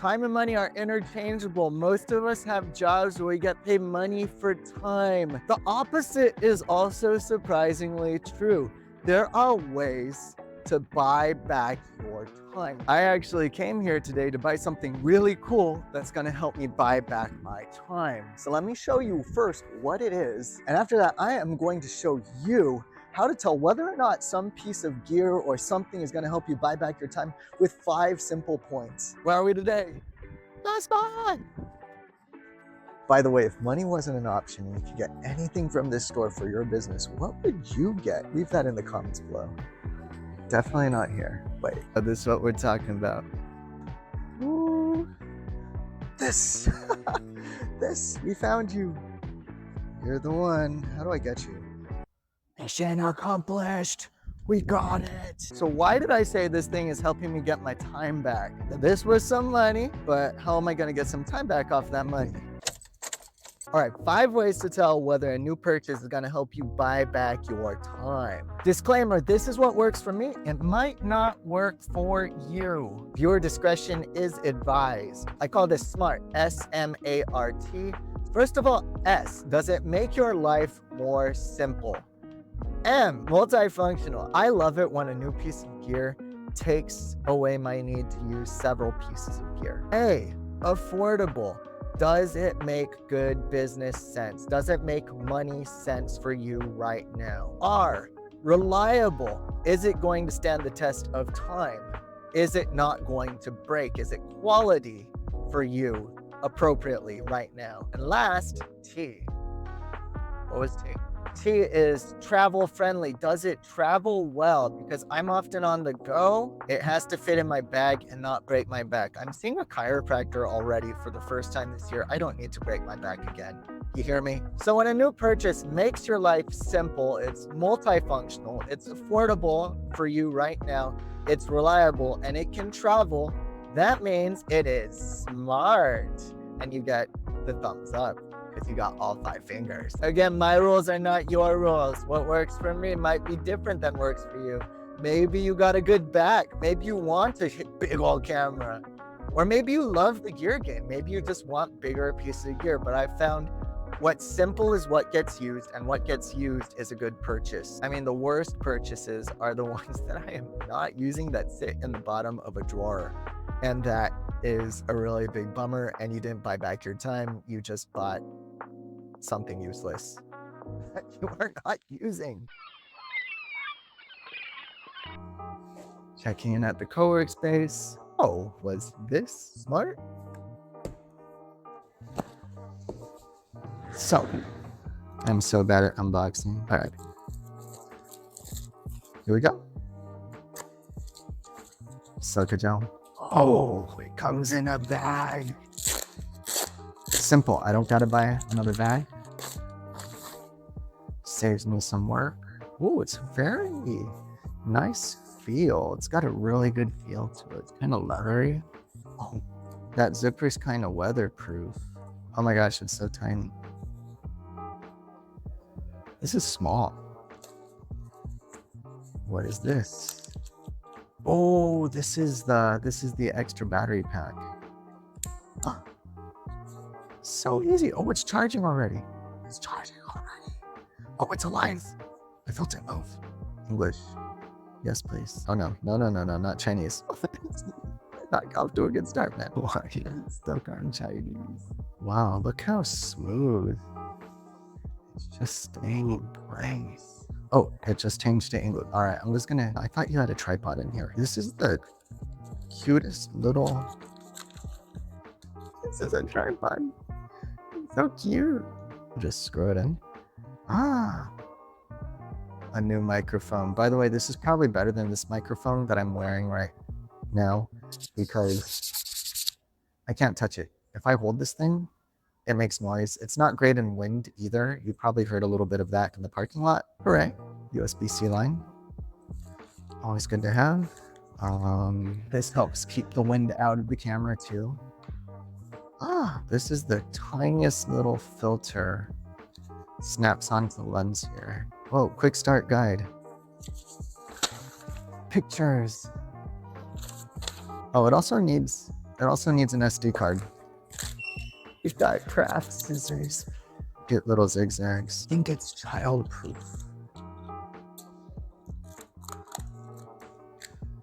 Time and money are interchangeable. Most of us have jobs where we get paid money for time. The opposite is also surprisingly true. There are ways to buy back your time. I actually came here today to buy something really cool that's gonna help me buy back my time. So let me show you first what it is. And after that, I am going to show you how to tell whether or not some piece of gear or something is gonna help you buy back your time with 5 simple points. Where are we today? Last one! By the way, if money wasn't an option and you could get anything from this store for your business, what would you get? Leave that in the comments below. Definitely not here. Wait, this is what we're talking about. Ooh. This, we found you. You're the one. How do I get you? Mission accomplished. We got it. So why did I say this thing is helping me get my time back? This was some money, but how am I gonna get some time back off that money? All right, 5 ways to tell whether a new purchase is gonna help you buy back your time. Disclaimer, this is what works for me. It might not work for you. Viewer discretion is advised. I call this SMART, S-M-A-R-T. First of all, S, does it make your life more simple? M, multifunctional. I love it when a new piece of gear takes away my need to use several pieces of gear. A, affordable. Does it make good business sense? Does it make money sense for you right now? R, reliable. Is it going to stand the test of time? Is it not going to break? Is it quality for you appropriately right now? And last, T. What was T? T is travel friendly. Does it travel well? Because I'm often on the go. It has to fit in my bag and not break my back. I'm seeing a chiropractor already for the first time this year. I don't need to break my back again. You hear me? So when a new purchase makes your life simple, it's multifunctional, it's affordable for you right now, it's reliable, and it can travel, that means it is smart. And you get the thumbs up, because you got all 5 fingers. Again, my rules are not your rules. What works for me might be different than works for you. Maybe you got a good back. Maybe you want a big old camera. Or maybe you love the gear game. Maybe you just want bigger pieces of gear. But I've found what's simple is what gets used, and what gets used is a good purchase. I mean, the worst purchases are the ones that I am not using that sit in the bottom of a drawer. And that is a really big bummer, and you didn't buy back your time. You just bought something useless that you are not using. Checking in at the co-work space. Oh, was this smart? So, I'm so bad at unboxing. All right, here we go. Silica gel. Oh, it comes in a bag. Simple. I don't gotta buy another bag. Saves me some work. Oh, it's very nice feel. It's got a really good feel to it. It's kind of leathery. Oh, that zipper's kind of weatherproof. Oh my gosh, it's so tiny. This is small. What is this? Oh, this is the extra battery pack. Oh, so easy. Oh, it's charging already. It's charging already. Oh, it's alive. I felt it move. English. Yes, please. Oh no, not Chinese. Not off to a good start, man. Why is stuck on Chinese? Wow, look how smooth. It's just staying in place. Oh, it just changed to English. All right, I thought you had a tripod in here. This is the cutest little, this is a tripod. It's so cute. Just screw it in. Ah, a new microphone. By the way, this is probably better than this microphone that I'm wearing right now because I can't touch it. If I hold this thing, it makes noise. It's not great in wind either. You probably heard a little bit of that in the parking lot. Hooray. USB-C line. Always good to have. This helps keep the wind out of the camera too. Ah, this is the tiniest little filter. Snaps onto the lens here. Whoa, quick start guide. Pictures. Oh, it also needs It also needs an SD card. You've got craft scissors. Get little zigzags. I think it's childproof.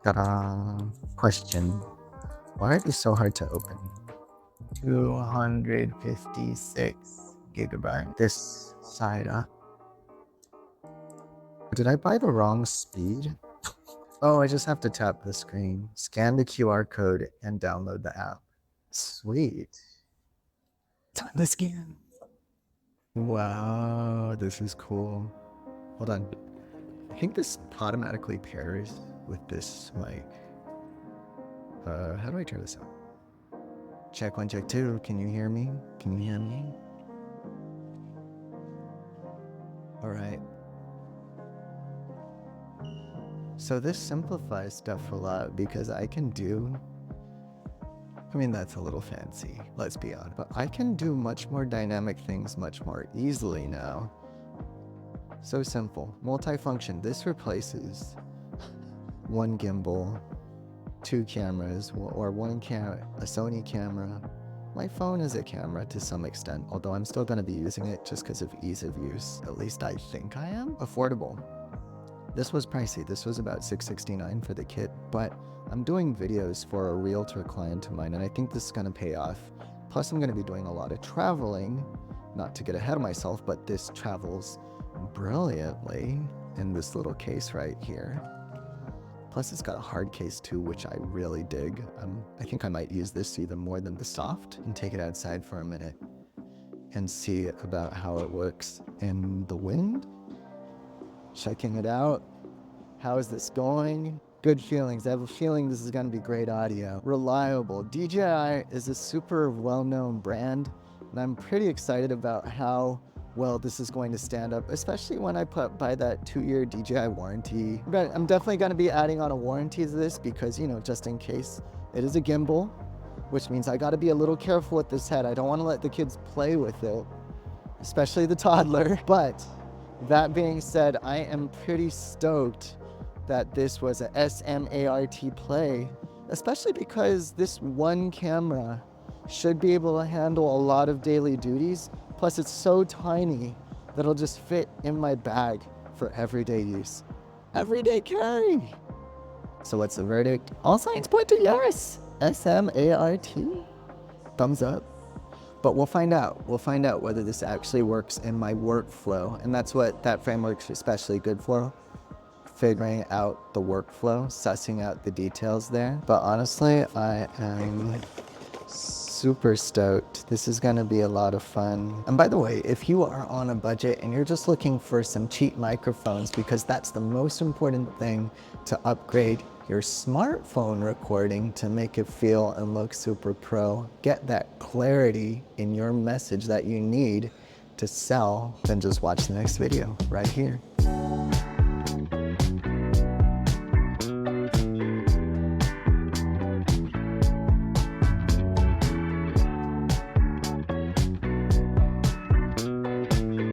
Ta-da! Question. Why are these so hard to open? 256 gigabyte. This side up. Did I buy the wrong speed? Oh, I just have to tap the screen, scan the QR code, and download the app. Sweet. Time to scan. Wow, this is cool. Hold on. I think this automatically pairs with this mic. How do I turn this on? Check 1, check 2. Can you hear me? Can you hear me? All right. So this simplifies stuff a lot because I can do, I mean, that's a little fancy, let's be honest, but I can do much more dynamic things much more easily now. So simple. Multifunction. This replaces one gimbal, 2 cameras, or a Sony camera. My phone is a camera to some extent, although I'm still going to be using it just because of ease of use. At least I think I am. Affordable. This was pricey. This was about $669 for the kit, but I'm doing videos for a realtor client of mine, and I think this is going to pay off. Plus, I'm going to be doing a lot of traveling, not to get ahead of myself, but this travels brilliantly in this little case right here. Plus, it's got a hard case too, which I really dig. I think I might use this even more than the soft and take it outside for a minute and see about how it works in the wind. Checking it out. How is this going? Good feelings. I have a feeling this is going to be great audio. Reliable. DJI is a super well-known brand, and I'm pretty excited about how well this is going to stand up, especially when I buy that 2-year DJI warranty. But I'm definitely going to be adding on a warranty to this because, you know, just in case. It is a gimbal, which means I got to be a little careful with this head. I don't want to let the kids play with it, especially the toddler. But that being said, I am pretty stoked that this was a SMART play, especially because this one camera should be able to handle a lot of daily duties. Plus, it's so tiny that it'll just fit in my bag for everyday use. Everyday carry. So what's the verdict? All signs point to yes. SMART. Thumbs up. But we'll find out. We'll find out whether this actually works in my workflow. And that's what that framework's especially good for. Figuring out the workflow, sussing out the details there. But honestly, I am super stoked. This is gonna be a lot of fun. And by the way, if you are on a budget and you're just looking for some cheap microphones, because that's the most important thing to upgrade your smartphone recording to make it feel and look super pro, get that clarity in your message that you need to sell, then just watch the next video right here.